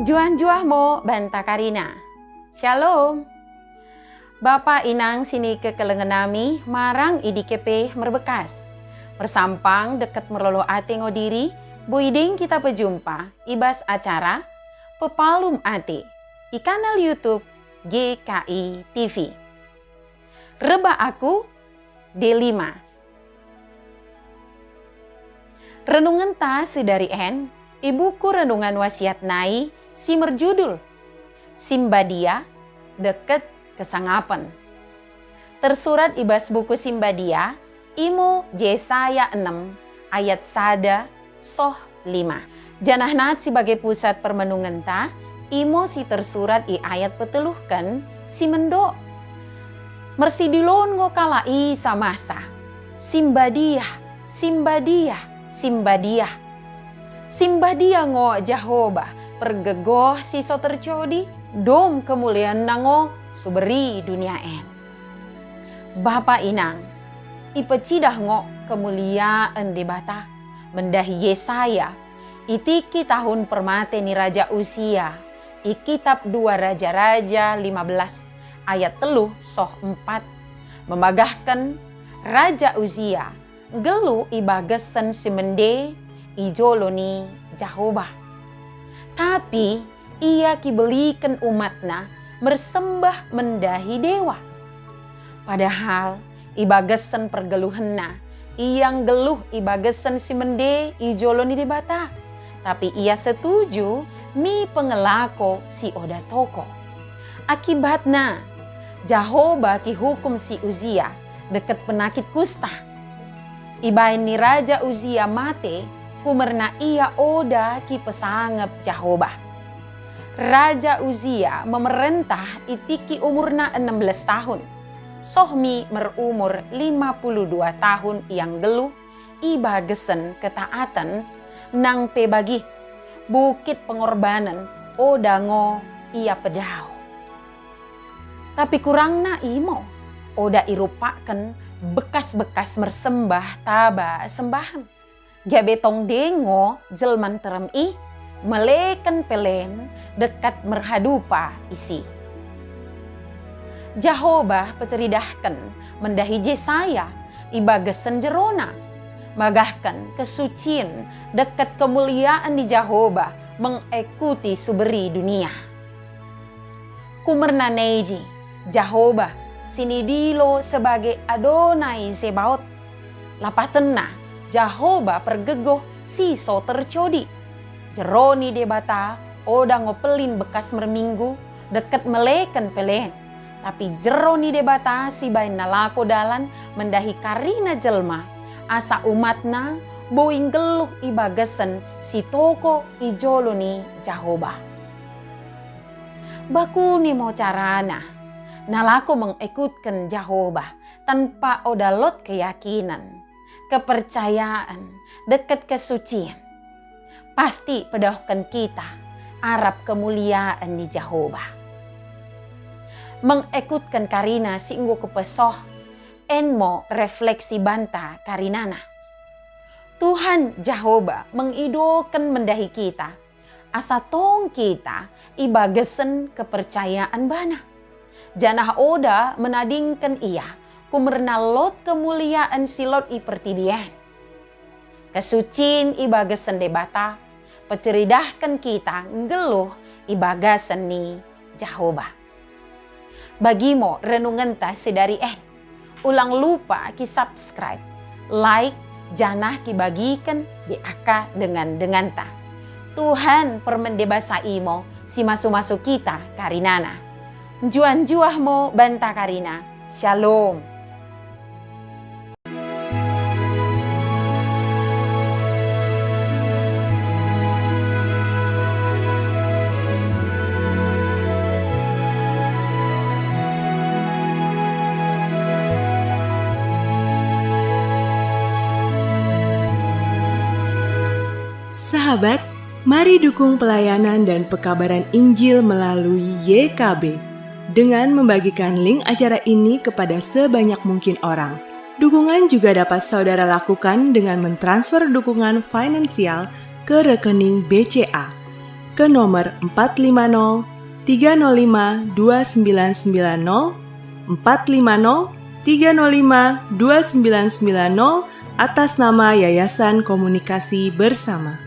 Juan mo banta Karina. Shalom. Bapa inang sini ke kelengenami marang idikepe merbekas. Bersampang dekat merolo ate ngodiri, buiding kita berjumpa ibas acara Pepalum Ate di kanal YouTube GKI TV. Reba aku D5. Renungan ta sedari en, ibuku renungan wasiat nai si merjudul Simbadia deket kesangapan. Tersurat ibas buku Simbadia, Imo Yesaya 6 ayat sada soh 5. Janah nat sebagai pusat permenungan ta, Imo si tersurat i ayat peteluhkan si mendo. Mersidilon ngokalai samasa. Simbadia, Simbadia, Simbadia. Simbadia ngo Jehovah pergegoh si so tercodi dom kemuliaan nango suberi dunia en. Bapa inang, ipecidah ngo kemuliaan debata mendahi Yesaya itiki tahun permate ni Raja Usia i kitab 2 Raja-Raja 15 ayat 3 soh 4 memagahkan Raja Usia gelu ibagasan si mende ijoloni Jehovah. Tapi ia kibelikan umatna bersembah mendahi dewa. Padahal ibagasan pergeluhenna iyang geluh ibagasan si mende ijoloni debata. Tapi ia setuju mi pengelako si oda toko. Akibatna Jehovah ki hukum si Uzia dekat penyakit kusta. Ibain ni Raja Uzia mate kumerna ia oda ki pesangep Jehovah. Raja Uzia memerintah itiki umurna 16 tahun. Sohmi merumur 52 tahun yang geluh ibagesen ketaatan nang pebagi bukit pengorbanan odango ia pedau. Tapi kurangna imo oda irupakan bekas-bekas mersembah taba sembahan. Gabetong dengo jelman terem i meleken pelen dekat merhadupa isi. Jehovah penceridahkan mendahi Yesaya ibagasan jerona. Magahkan kesucian dekat kemuliaan di Jehovah mengikuti suberi dunia. Kumerna neji Jehovah sinidilo sebagai Adonai Zebaot. Lapatena Jehovah pergegoh si so tercodi. Jeroni debata oda ngopelin bekas merminggu dekat meleken pelen. Tapi jeroni debata si bain nalako dalan mendahi karina jelma. Asa umatna boing geluh ibagasan si toko ijoloni Jehovah. Baku ni mo carana. Nalako mengikutkan Jehovah tanpa odalot keyakinan. Kepercayaan, dekat kesucian. Pasti pedahkan kita Arab kemuliaan di Jehovah. Mengikutkan karina singgo kepesoh, enmo refleksi banta karinana. Tuhan Jehovah mengidokan mendahi kita, asa tong kita ibagasen kepercayaan bana. Janah oda menadingkan ia, kumerna lot kemuliaan silot i pertibian. Kesucin ibagasan debata, penceridahkan kita ngeluh ibagasan ni Jehovah. Bagimo renungan ta sedari ulang lupa ki subscribe, like, janah ki bagikan di aka dengan ta. Tuhan permendebasa imo si masuk-masuk kita karinana. Juan mo banta Karina. Shalom. Sahabat, mari dukung pelayanan dan pekabaran Injil melalui YKB dengan membagikan link acara ini kepada sebanyak mungkin orang. Dukungan juga dapat saudara lakukan dengan mentransfer dukungan finansial ke rekening BCA ke nomor 450 305 2990, 450 305 2990 atas nama Yayasan Komunikasi Bersama.